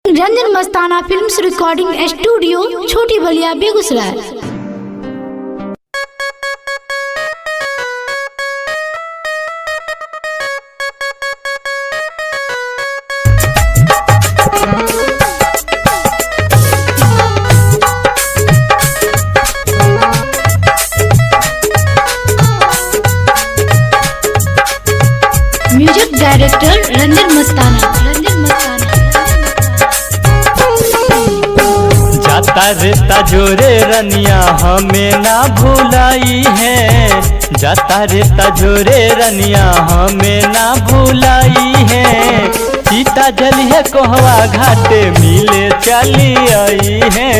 रंजन मस्ताना films recording studio, छोटी बलिया, Begusarai. Music director Ranjan मस्ताना। जाता रेता जोरे रनिया हमें ना भुलाई है, जाता रेता जोरे रनिया हमें ना भुलाई है। सीता जलिए कोहवा घाटे मिले चली आई है,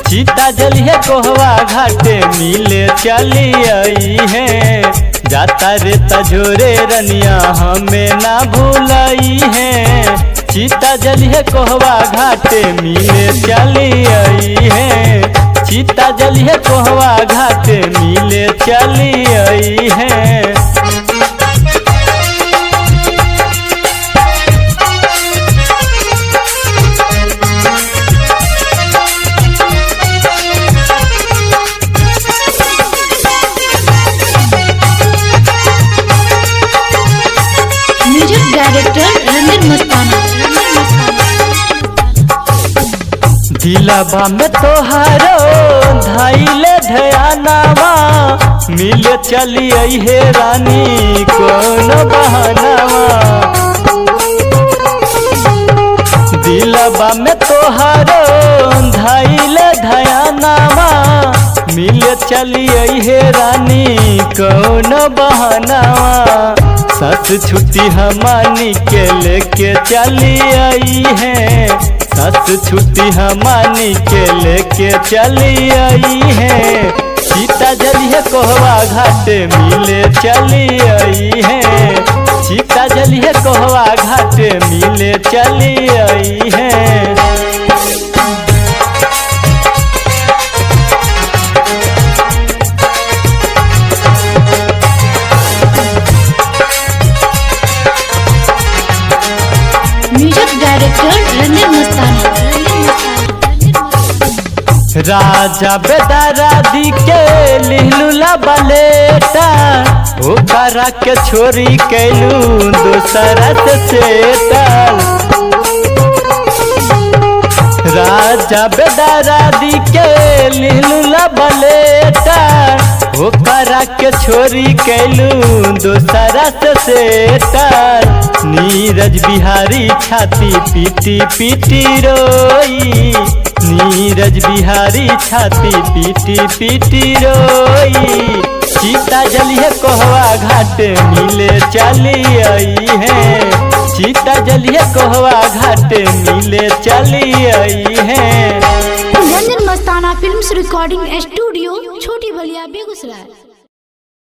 सीता जलिए कोहवा घाटे मिले चली आई है। जाता रेता जोरे रनिया हमें ना भुलाई है, सीता जलिए कोहवा घाटे मिले चली आई है, सीता जलिए कोहवा घाटे मिले चली आई है। म्यूजिक डायरेक्टर रंजन मस्ताना। दिलबा में तोहारो धाइले ध्यानावा मिले चली आई है रानी कौन बहानावा। दिलबा में तोहारो धाइले ध्यानावा मिले चली आई है रानी कौन बहानावा। सस छुट्टी हमानी के लेके चली आई है, सस छुट्टी हमानी के लेके चली आई है। सीता जलिए कोहवा घाटे मिले चली आई है, सीता जलिए कोहवा घाटे मिले चली आई है। म्यूजिक डायरेक्टर रंजन मस्ताना। राजा बेदारादी के लिहलुला बलेटा ओकरा के छोरी कैलू दूसरा से सेटल। राजा बेदारादी के लिहलुला बलेटा ओकरा के छोरी कैलू दूसरा से सेटल। नीरज बिहारी छाती पीटी पीटी रोई, नीरज बिहारी छाती पीटी पीटी रोई। सीता जलिए कोहवा घाटे मिले चली आई है, सीता जलिए कोहवा घाटे मिले चली आई है। रंजन मस्ताना फिल्म्स रिकॉर्डिंग स्टूडियो, छोटी बलिया, बेगूसराय।